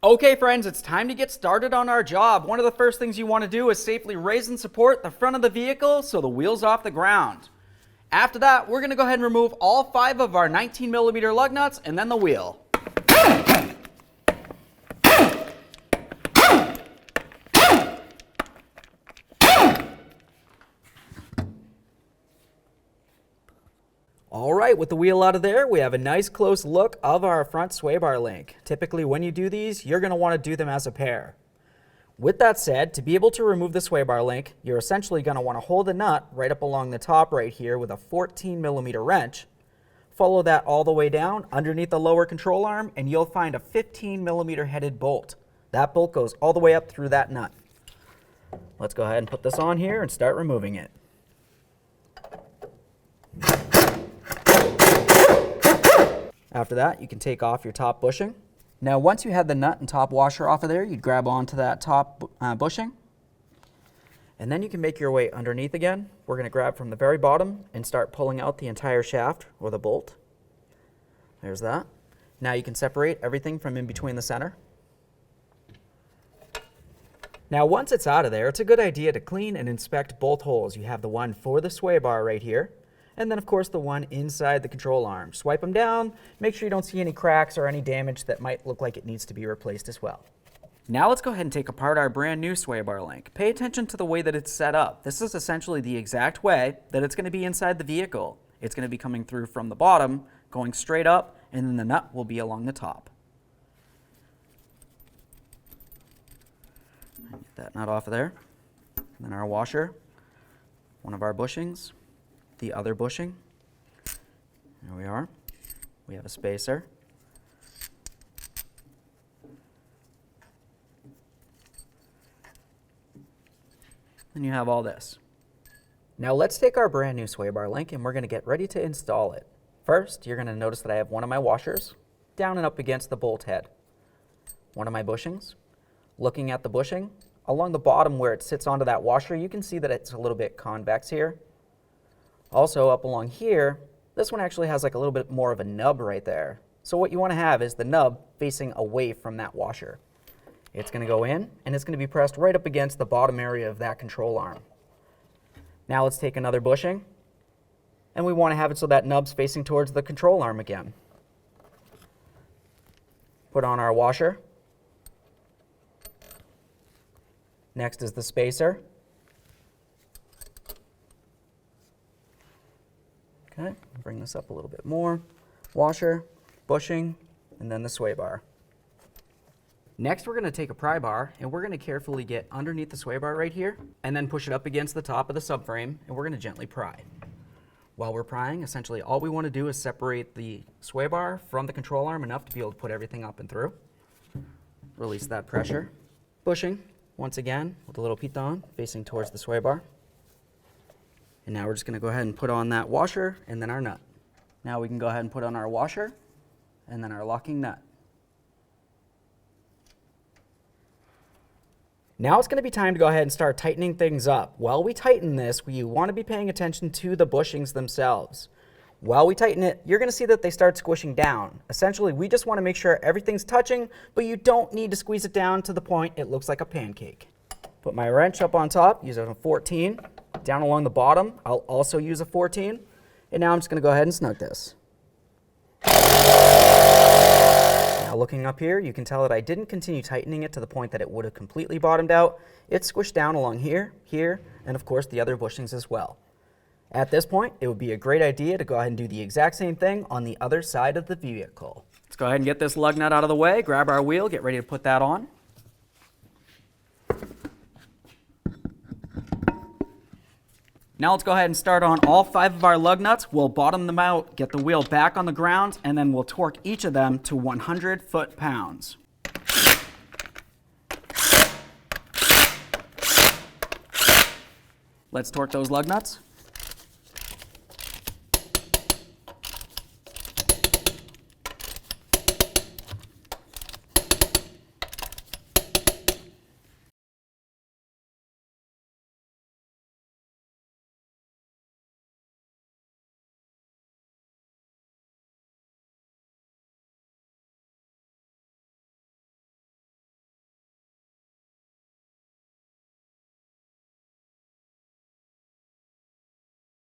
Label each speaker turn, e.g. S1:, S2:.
S1: Okay friends, it's time to get started on our job. One of the first things you want to do is safely raise and support the front of the vehicle so the wheel's off the ground. After that, we're going to go ahead and remove all 5 of our 19mm lug nuts and then the wheel. Alright, with the wheel out of there, we have a nice close look of our front sway bar link. Typically when you do these, you're going to want to do them as a pair. With that said, to be able to remove the sway bar link, you're essentially going to want to hold the nut right up along the top right here with a 14mm wrench. Follow that all the way down underneath the lower control arm and you'll find a 15mm headed bolt. That bolt goes all the way up through that nut. Let's go ahead and put this on here and start removing it. After that, you can take off your top bushing. Now, once you had the nut and top washer off of there, you'd grab onto that top bushing. And then you can make your way underneath again. We're going to grab from the very bottom and start pulling out the entire shaft or the bolt. There's that. Now you can separate everything from in between the center. Now, once it's out of there, it's a good idea to clean and inspect both holes. You have the one for the sway bar right here. And then, of course, the one inside the control arm. Swipe them down, make sure you don't see any cracks or any damage that might look like it needs to be replaced as well. Now let's go ahead and take apart our brand new sway bar link. Pay attention to the way that it's set up. This is essentially the exact way that it's going to be inside the vehicle. It's going to be coming through from the bottom, going straight up, and then the nut will be along the top. Get that nut off of there. And then our washer, one of our bushings. The other bushing. There we are. We have a spacer. Then you have all this. Now let's take our brand new sway bar link and we're going to get ready to install it. First, you're going to notice that I have one of my washers down and up against the bolt head. One of my bushings. Looking at the bushing, along the bottom where it sits onto that washer, you can see that it's a little bit convex here. Also up along here, this one actually has like a little bit more of a nub right there. So what you want to have is the nub facing away from that washer. It's going to go in and it's going to be pressed right up against the bottom area of that control arm. Now let's take another bushing and we want to have it so that nub's facing towards the control arm again. Put on our washer. Next is the spacer. Okay, bring this up a little bit more. Washer, bushing, and then the sway bar. Next, we're going to take a pry bar and we're going to carefully get underneath the sway bar right here and then push it up against the top of the subframe and we're going to gently pry. While we're prying, essentially all we want to do is separate the sway bar from the control arm enough to be able to put everything up and through. Release that pressure. Bushing, once again, with a little piton facing towards the sway bar. And now we're just going to go ahead and put on that washer and then our nut. Now we can go ahead and put on our washer and then our locking nut. Now it's going to be time to go ahead and start tightening things up. While we tighten this, we want to be paying attention to the bushings themselves. While we tighten it, you're going to see that they start squishing down. Essentially, we just want to make sure everything's touching, but you don't need to squeeze it down to the point it looks like a pancake. Put my wrench up on top, use a 14. Down along the bottom, I'll also use a 14. And now I'm just going to go ahead and snug this. Now looking up here, you can tell that I didn't continue tightening it to the point that it would have completely bottomed out. It's squished down along here, here, and of course the other bushings as well. At this point, it would be a great idea to go ahead and do the exact same thing on the other side of the vehicle. Let's go ahead and get this lug nut out of the way, grab our wheel, get ready to put that on. Now let's go ahead and start on all 5 of our lug nuts. We'll bottom them out, get the wheel back on the ground, and then we'll torque each of them to 100 foot-pounds. Let's torque those lug nuts.